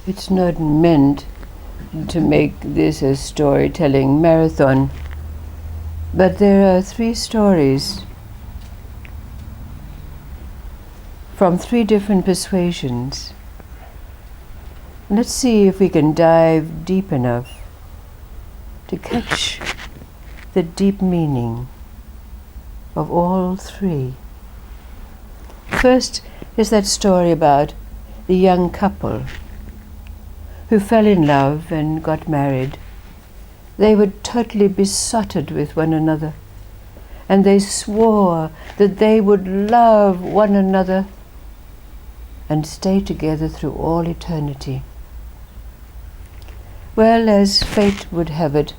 It's not meant to make this a storytelling marathon, but there are 3 stories from 3 different persuasions. Let's see if we can dive deep enough to catch the deep meaning of all 3. First is that story about the young couple who fell in love and got married. They were totally besotted with one another, and they swore that they would love one another and stay together through all eternity. Well, as fate would have it,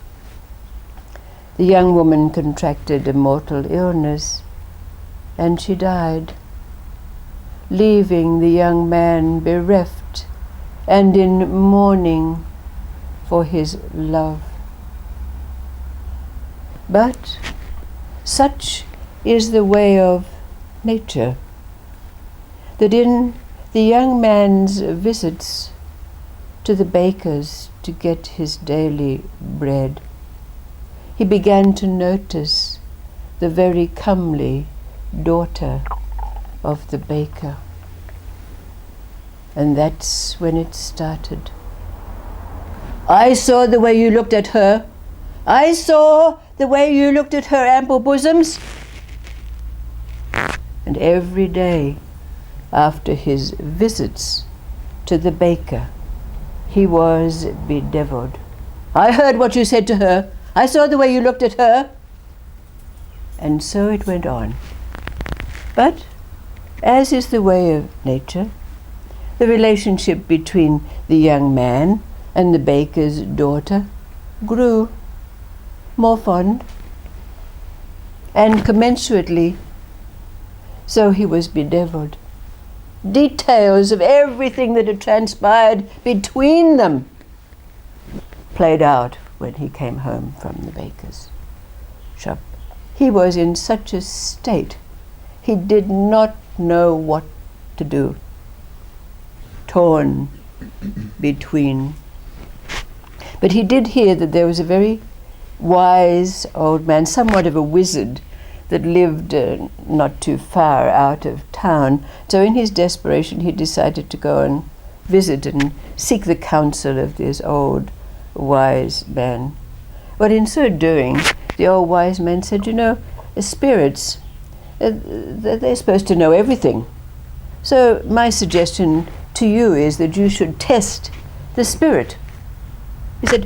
the young woman contracted a mortal illness, and she died, leaving the young man bereft and in mourning for his love. But such is the way of nature, that in the young man's visits to the baker's to get his daily bread, he began to notice the very comely daughter of the baker. And that's when it started. I saw the way you looked at her. I saw the way you looked at her ample bosoms. And every day after his visits to the baker, he was bedeviled. I heard what you said to her. I saw the way you looked at her. And so it went on. But, as is the way of nature, the relationship between the young man and the baker's daughter grew more fond, and commensurately, so he was bedeviled. Details of everything that had transpired between them played out when he came home from the baker's shop. He was in such a state, he did not know what to do. Torn between. But he did hear that there was a very wise old man, somewhat of a wizard, that lived not too far out of town. So in his desperation he decided to go and visit and seek the counsel of this old wise man. But in so doing, the old wise man said, you know, spirits, they're supposed to know everything. So my suggestion to you is that you should test the spirit. He said,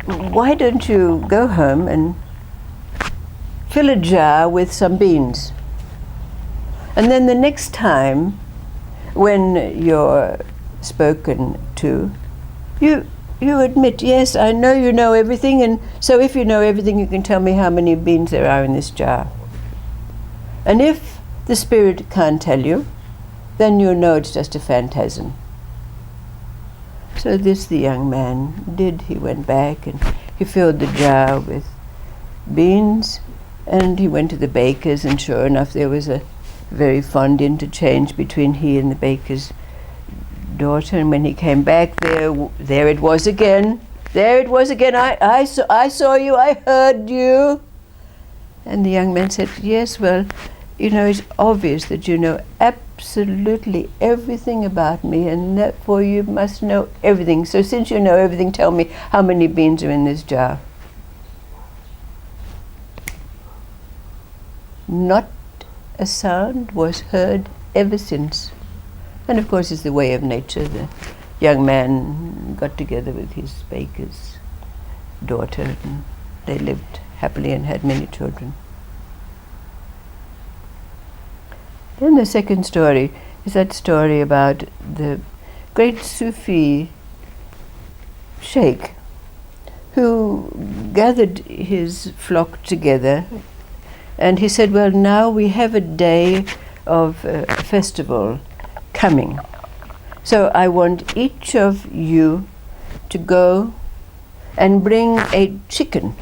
why don't you go home and fill a jar with some beans, and then the next time when you're spoken to, you admit, yes, I know you know everything, and so if you know everything, you can tell me how many beans there are in this jar. And if the spirit can't tell you, then you know it's just a phantasm. So this the young man did. He went back and he filled the jar with beans, and he went to the baker's, and sure enough there was a very fond interchange between he and the baker's daughter. And when he came back, there it was again. There it was again. I saw you, I heard you. And the young man said, yes, well, you know, it's obvious that you know absolutely everything about me, and therefore you must know everything. So since you know everything, tell me how many beans are in this jar. Not a sound was heard ever since. And of course it's the way of nature. The young man got together with his baker's daughter, and they lived happily and had many children. Then the second story is that story about the great Sufi sheikh who gathered his flock together, and he said, well, now we have a day of festival coming. So I want each of you to go and bring a chicken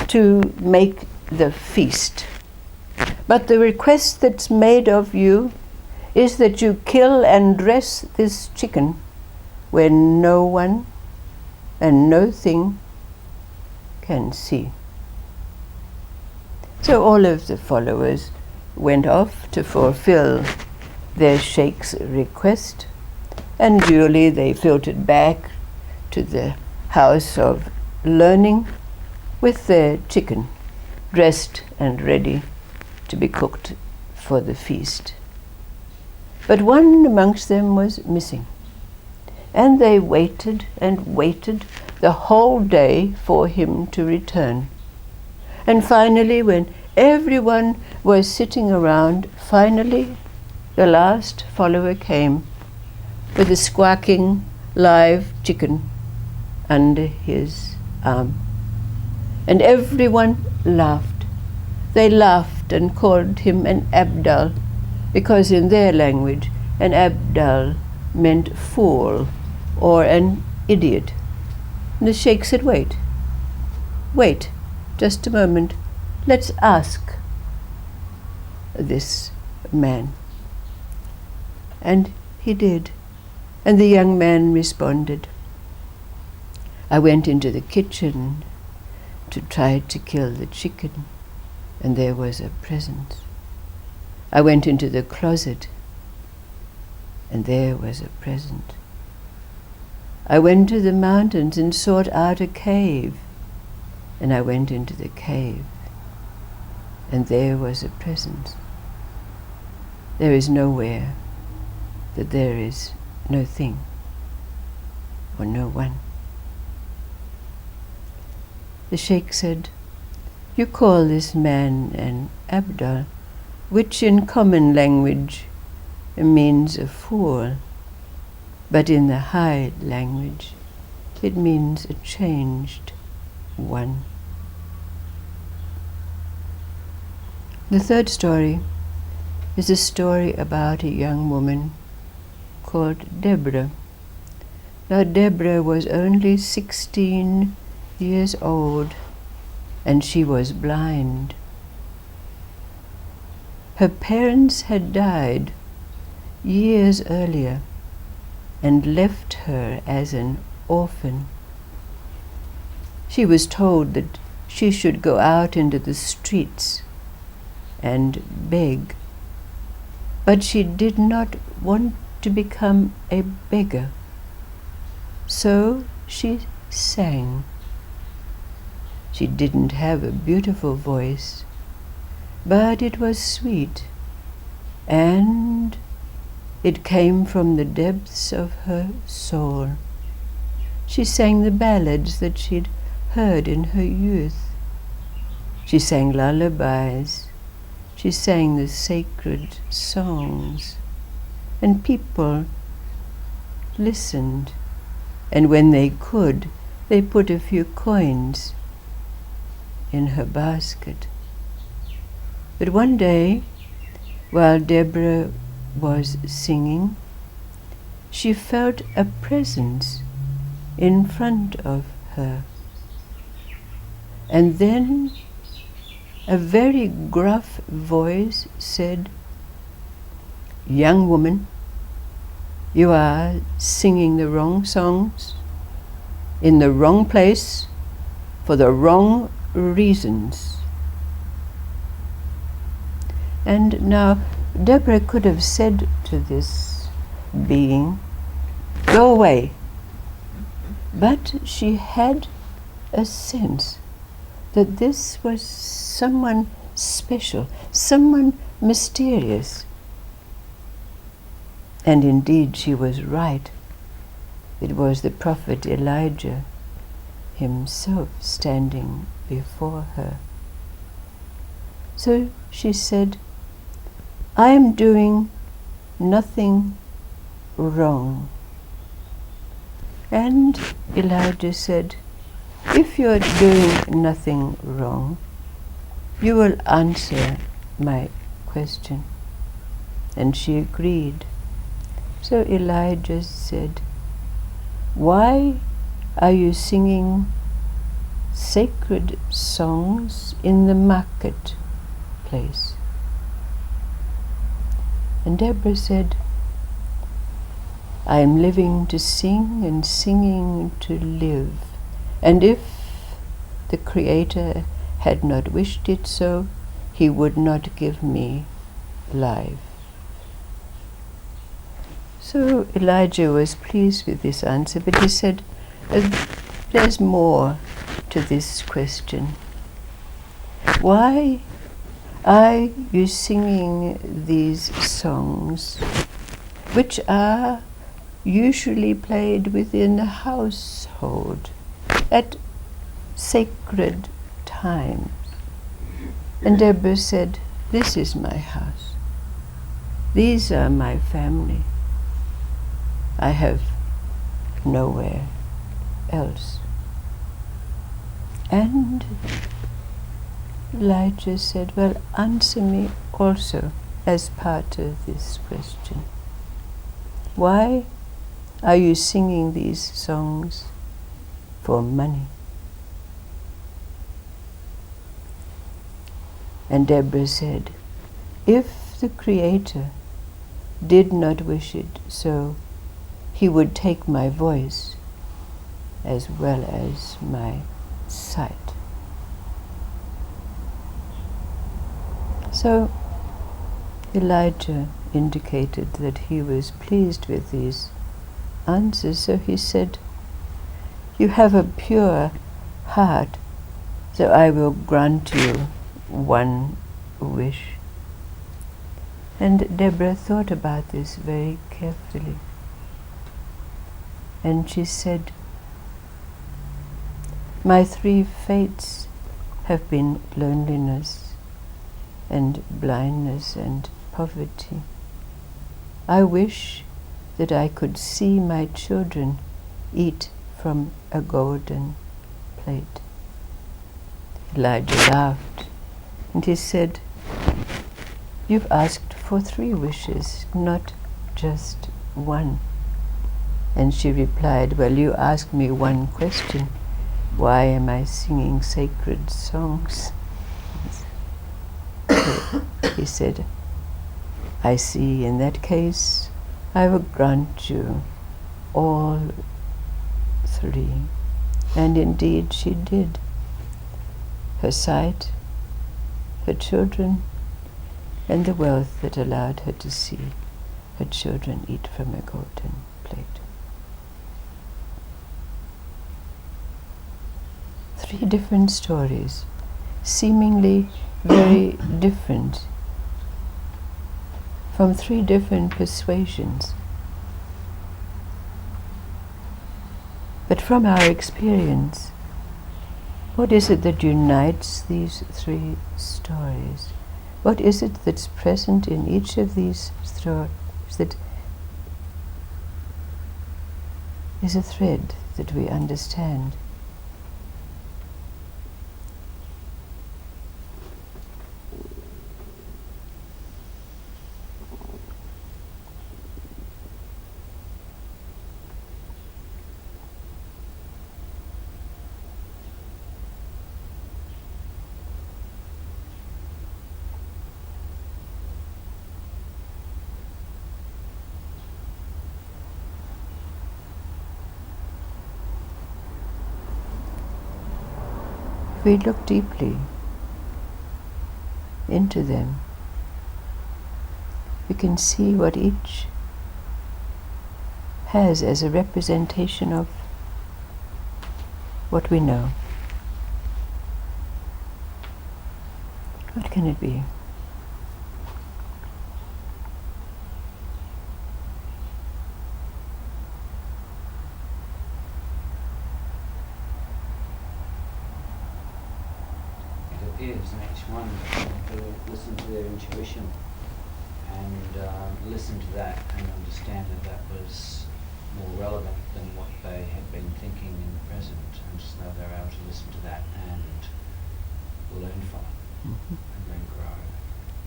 to make the feast. But the request that's made of you is that you kill and dress this chicken where no one and no thing can see. So all of the followers went off to fulfill their sheikh's request, and duly they filtered back to the house of learning with their chicken dressed and ready to be cooked for the feast. But one amongst them was missing, and they waited and waited the whole day for him to return. And finally, when everyone was sitting around, finally the last follower came with a squawking live chicken under his arm. And everyone laughed. They laughed and called him an Abdal, because in their language an Abdal meant fool or an idiot. And the sheikh said, wait, just a moment, let's ask this man. And he did. And the young man responded, I went into the kitchen to try to kill the chicken, and there was a present. I went into the closet, and there was a present. I went to the mountains and sought out a cave, and I went into the cave, and there was a present. There is nowhere that there is no thing or no one. The sheikh said, you call this man an Abdal, which in common language means a fool, but in the high language it means a changed one. The third story is a story about a young woman called Debra. Now Debra was only 16 years old, and she was blind. Her parents had died years earlier and left her as an orphan. She was told that she should go out into the streets and beg, but she did not want to become a beggar, so she sang. She didn't have a beautiful voice, but it was sweet, and it came from the depths of her soul. She sang the ballads that she'd heard in her youth. She sang lullabies. She sang the sacred songs. And people listened, and when they could, they put a few coins in her basket. But one day, while Debra was singing, she felt a presence in front of her. And then a very gruff voice said, young woman, you are singing the wrong songs, in the wrong place, for the wrong reasons. And now Debra could have said to this being, go away. But she had a sense that this was someone special, someone mysterious. And indeed she was right. It was the prophet Elijah himself standing before her. So she said, I am doing nothing wrong. And Elijah said, if you're doing nothing wrong, you will answer my question. And she agreed. So Elijah said, why are you singing sacred songs in the marketplace? And Debra said, I am living to sing and singing to live. And if the Creator had not wished it so, He would not give me life. So Elijah was pleased with this answer, but he said, there's more to this question. Why are you singing these songs, which are usually played within the household at sacred times? And Debra said, this is my house. These are my family. I have nowhere else. And Elijah said, well, answer me also as part of this question. Why are you singing these songs for money? And Debra said, if the Creator did not wish it so, He would take my voice as well as my sight. So Elijah indicated that he was pleased with these answers, so he said, you have a pure heart, so I will grant you one wish. And Debra thought about this very carefully. And she said, my 3 fates have been loneliness and blindness and poverty. I wish that I could see my children eat from a golden plate. Elijah laughed, and he said, you've asked for 3 wishes, not just 1. And she replied, well, you asked me one question. Why am I singing sacred songs? He said, I see, in that case, I will grant you all 3. And indeed she did. Her sight, her children, and the wealth that allowed her to see her children eat from a golden plate. 3 different stories, seemingly very different, from 3 different persuasions. But from our experience, what is it that unites these 3 stories? What is it that's present in each of these stories that is a thread that we understand? If we look deeply into them, we can see what each has as a representation of what we know. What can it be? Appears in each one who listen to their intuition and listen to that and understand that that was more relevant than what they had been thinking in the present, and so they're able to listen to that and learn from it and then grow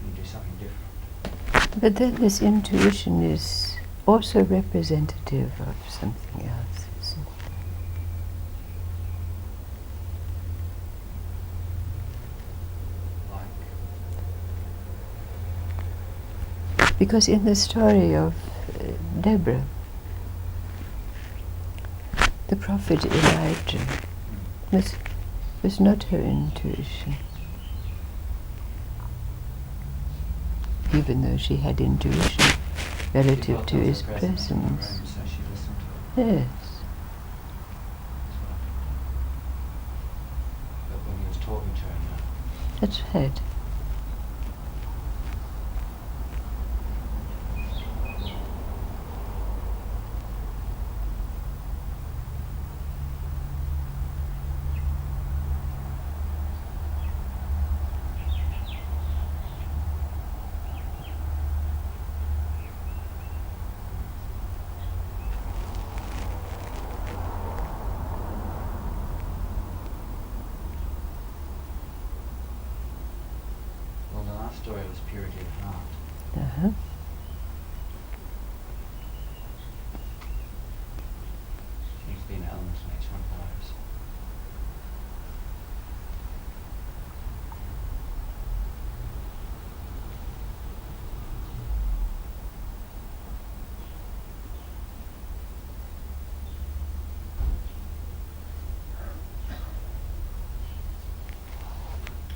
and do something different. But then this intuition is also representative of something else, isn't it? Because in the story of Debra, The prophet Elijah was not her intuition, even though she had intuition relative to his presence. Room, so she listened to it. Yes. But when he was talking to her, no. That's right. Well, the last story was purity of heart. Uh-huh. Seems to be an element in each one of those.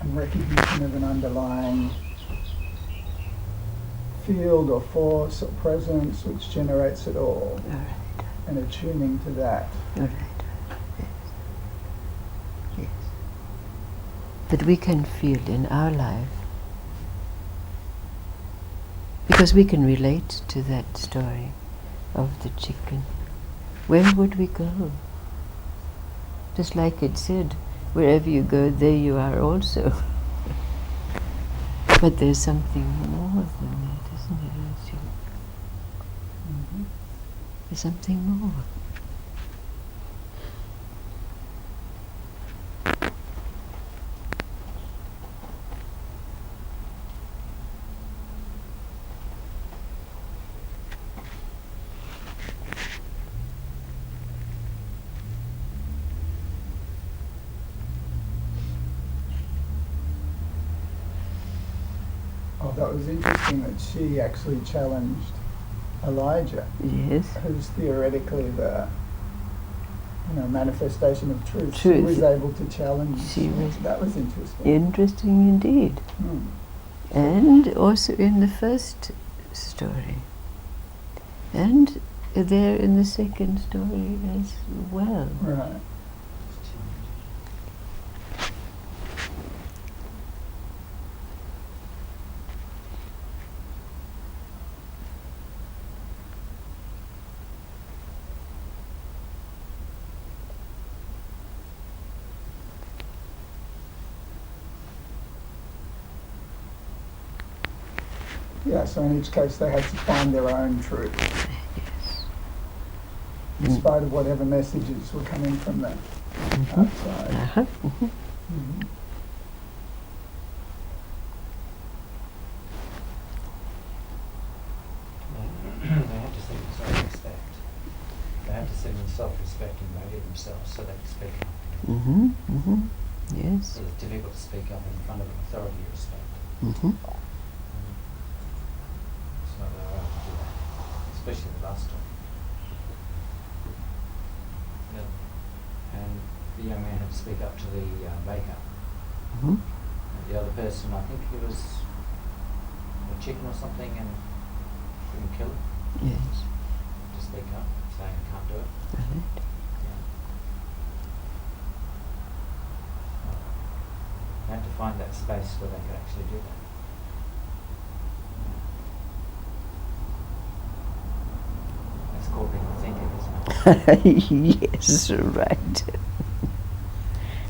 And recognition of an underlying field or force or presence which generates it all, All right. and attuning to that. All right. Yes. Yes. That we can feel in our life, because we can relate to that story of the chicken. Where would we go? Just like it said, wherever you go, there you are also. But there's something more than that, isn't it? Mm-hmm. There's something more. Oh, that was interesting that she actually challenged Elijah, Yes. who's theoretically the manifestation of truth. She Truth. was able to challenge. She was- That was interesting. Interesting indeed. Hmm. And also in the first story. And there in the second story as well. Right. Yeah, so in each case they had to find their own truth, Yes. in spite of whatever messages were coming from the outside. Uh-huh. Mhm. They had to sit in self-respect. They had to sit in self-respect and value themselves so they could speak up. Mm-hmm. Mm-hmm. Yes. It was difficult to speak up in front of an authority you respect. Mm-hmm. So they were able to do that, especially the last one. And the young man had to speak up to the baker. Mm-hmm. And the other person, I think he was a chicken or something, and couldn't kill it. Yes. To speak up, saying I can't do it. Right. Yeah. They had to find that space where they could actually do that. That's called being authentic, isn't it? Yes, right.